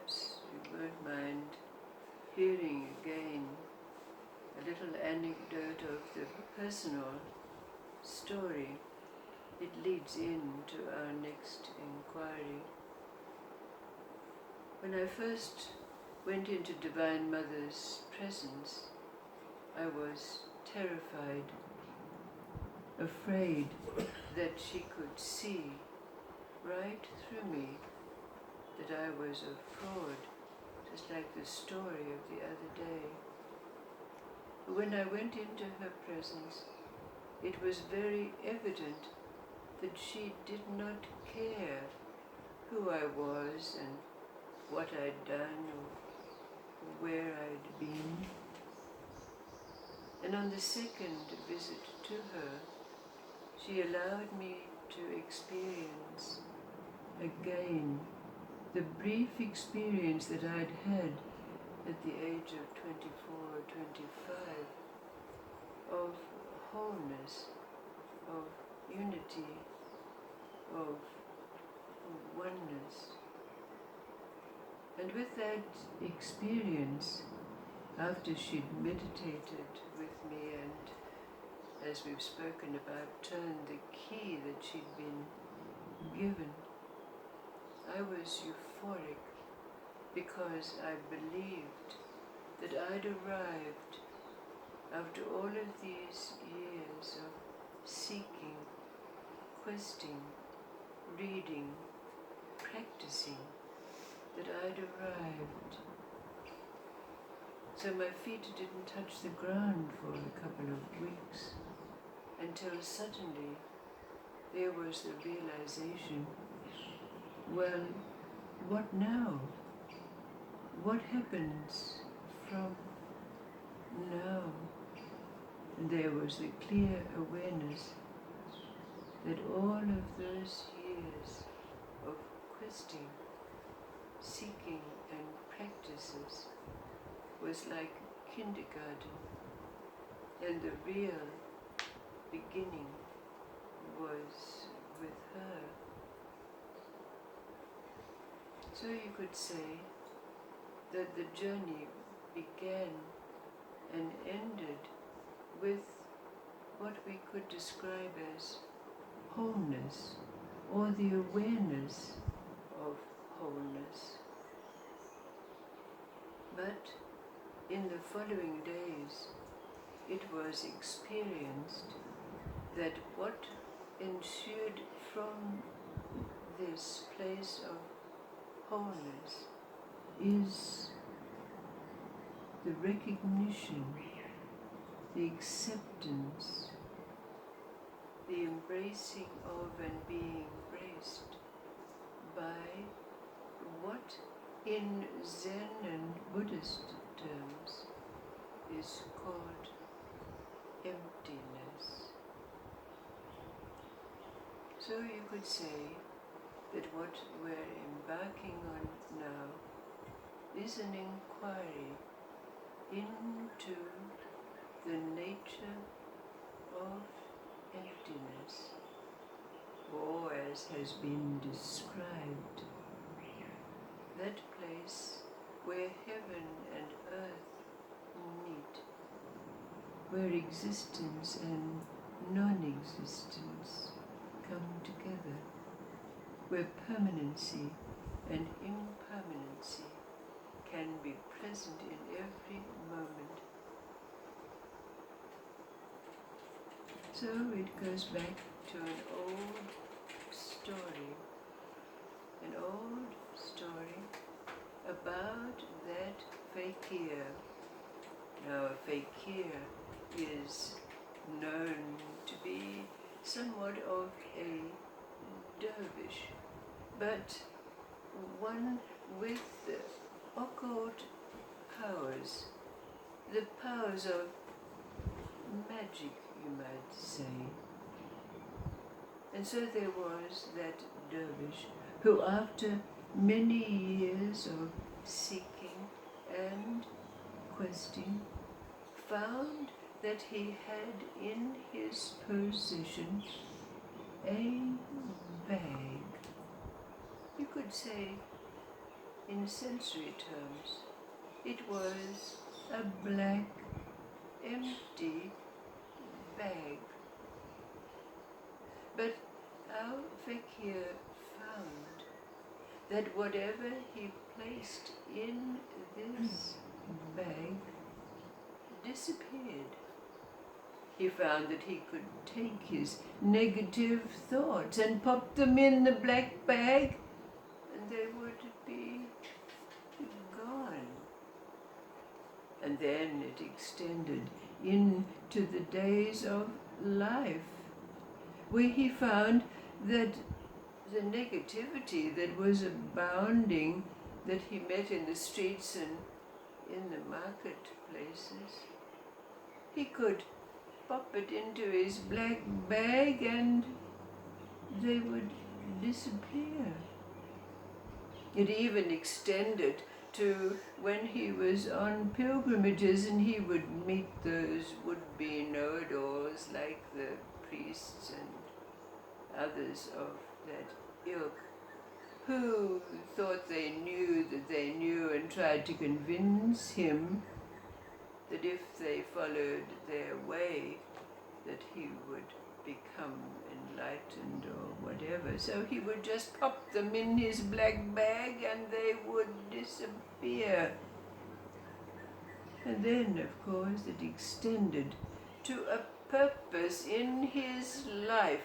perhaps you won't mind hearing again a little anecdote of the personal story. It leads into our next inquiry. When I first went into Divine Mother's presence, I was terrified, afraid that she could see right through me that I was a fraud, just like the story of the other day. But when I went into her presence, it was very evident that she did not care who I was and what I'd done or where I'd been. And on the second visit to her, she allowed me to experience again the brief experience that I'd had at the age of 24 or 25 of wholeness, of unity, of oneness. And with that experience, after she'd meditated with me and, as we've spoken about, turned the key that she'd been given, I was euphoric because I believed that I'd arrived after all of these years of seeking, questing, reading, practicing, that I'd arrived. So my feet didn't touch the ground for a couple of weeks until suddenly there was the realization, well, what now? What happens from now? And there was the clear awareness that all of those years of questing, seeking and practices was like kindergarten, and the real beginning was with her. So you could say that the journey began and ended with what we could describe as wholeness, or the awareness of wholeness. But in the following days, it was experienced that what ensued from this place of wholeness is the recognition, the acceptance, the embracing of and being embraced by what in Zen and Buddhist terms is called emptiness. So you could say that what we're embarking on now is an inquiry into the nature of emptiness, or as has been described, that place where heaven and earth meet, where existence and non-existence come together, where permanency and impermanency can be present in every moment. So it goes back to an old story about that Fakir. Now a Fakir is known to be somewhat of a dervish, but one with occult powers, the powers of magic, you might say. And so there was that dervish who, after many years of seeking and questing, found that he had in his possession a bag. You could say in sensory terms. It was a black, empty bag. But our Fakir found that whatever he placed in this bag disappeared. He found that he could take his negative thoughts and pop them in the black bag, and they would be gone. And then it extended into the days of life, where he found that the negativity that was abounding, that he met in the streets and in the marketplaces, he could pop it into his black bag and they would disappear. It even extended to when he was on pilgrimages and he would meet those would-be know-it-alls like the priests and others of that ilk, who thought they knew that they knew and tried to convince him that if they followed their way, that he would become enlightened or whatever. So he would just pop them in his black bag and they would disappear. And then, of course, it extended to a purpose in his life,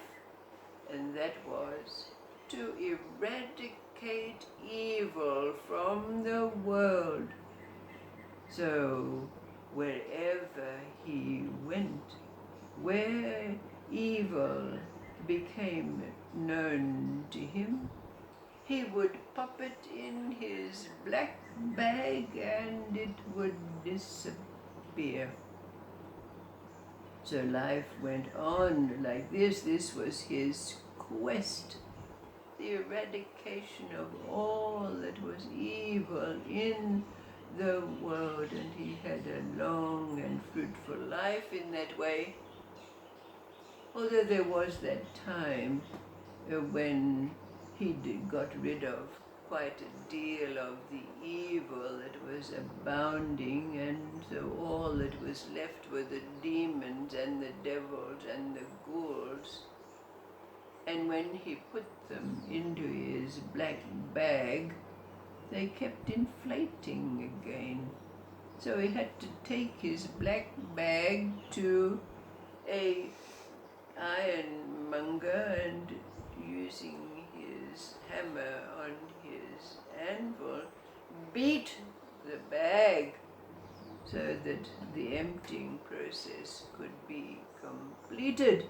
and that was to eradicate evil from the world. So wherever he went, where evil became known to him, he would pop it in his black bag and it would disappear. So life went on like this. This was his quest, the eradication of all that was evil in the world, and he had a long and fruitful life in that way. Although there was that time when he got rid of quite a deal of the evil that was abounding, and so all that was left were the demons and the devils and the ghouls. And when he put them into his black bag, they kept inflating again. So he had to take his black bag to a ironmonger and using his hammer on his anvil, beat the bag so that the emptying process could be completed.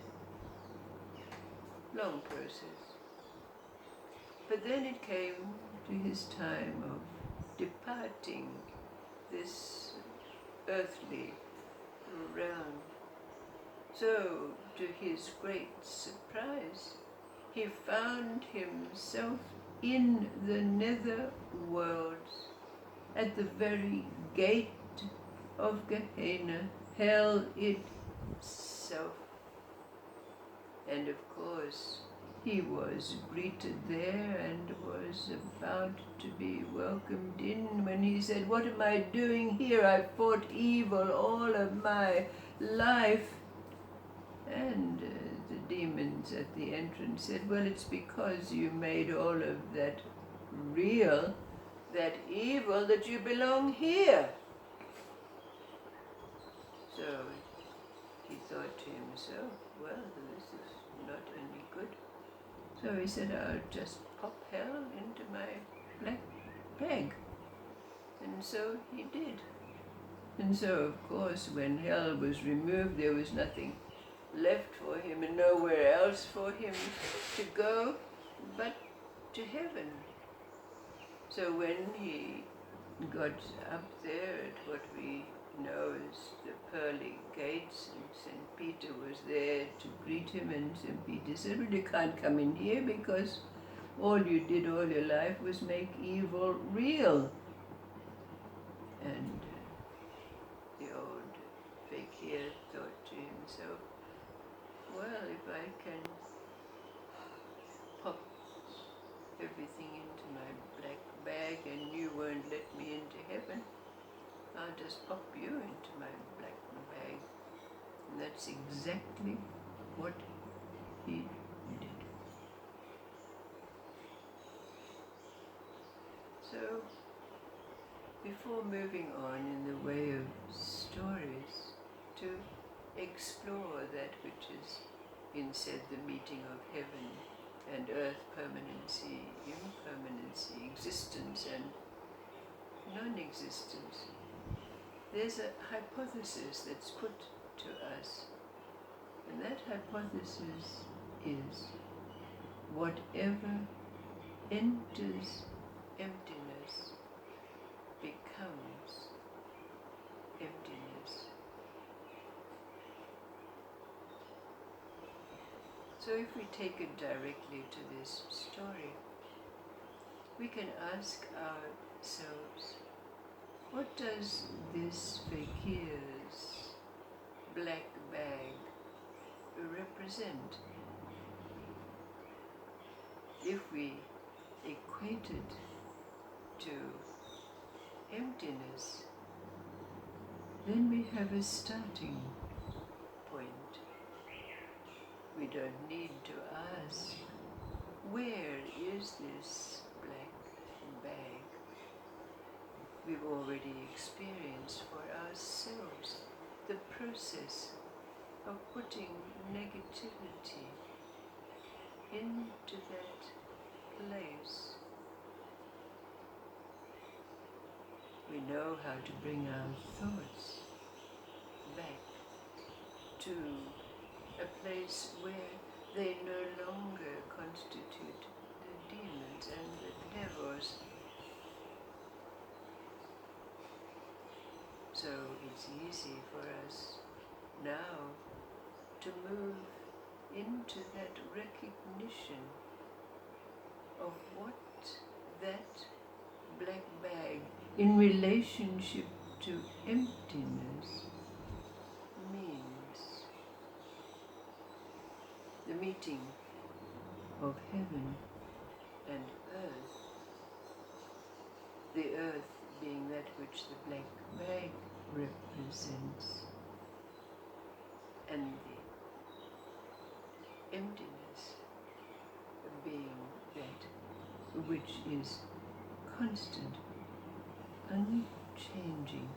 Long process. But then it came to his time of departing this earthly realm. So, to his great surprise, he found himself in the nether worlds, at the very gate of Gehenna, hell itself. And of course, he was greeted there and was about to be welcomed in when he said, "What am I doing here? I've fought evil all of my life." And the demons at the entrance said, "Well, it's because you made all of that real, that evil, that you belong here." So he thought to himself, well, this is not any good. So he said, "I'll just pop hell into my black bag." And so he did. And so, of course, when hell was removed, there was nothing left for him and nowhere else for him to go but to heaven. So when he got up there at what we know as the pearly gates, and St. Peter was there to greet him, and St. Peter said, "Well, you can't come in here because all you did all your life was make evil real." And the old Fakir thought to himself, well, if I can pop everything into my black bag and you won't let me into heaven, I'll just pop you into my black bag. And that's exactly what he did. So, before moving on in the way of stories, to explore that which is in said the meeting of heaven and earth, permanency, impermanency, existence and non-existence, there's a hypothesis that's put to us, and that hypothesis is whatever enters emptiness becomes emptiness. So if we take it directly to this story, we can ask ourselves, what does this Fakir's black bag represent? If we equate it to emptiness, then we have a starting point. We don't need to ask, where is this black bag? We've already experienced for ourselves the process of putting negativity into that place. We know how to bring our thoughts back to a place where they no longer constitute the demons and the devils. So it's easy for us now to move into that recognition of what that black bag in relationship to emptiness means. The meeting of heaven and earth, the earth being that which the black bag represents, and the emptiness being that which is constant, unchanging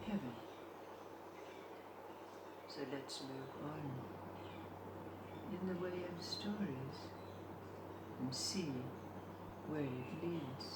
heaven. So let's move on in the way of stories and see where it leads.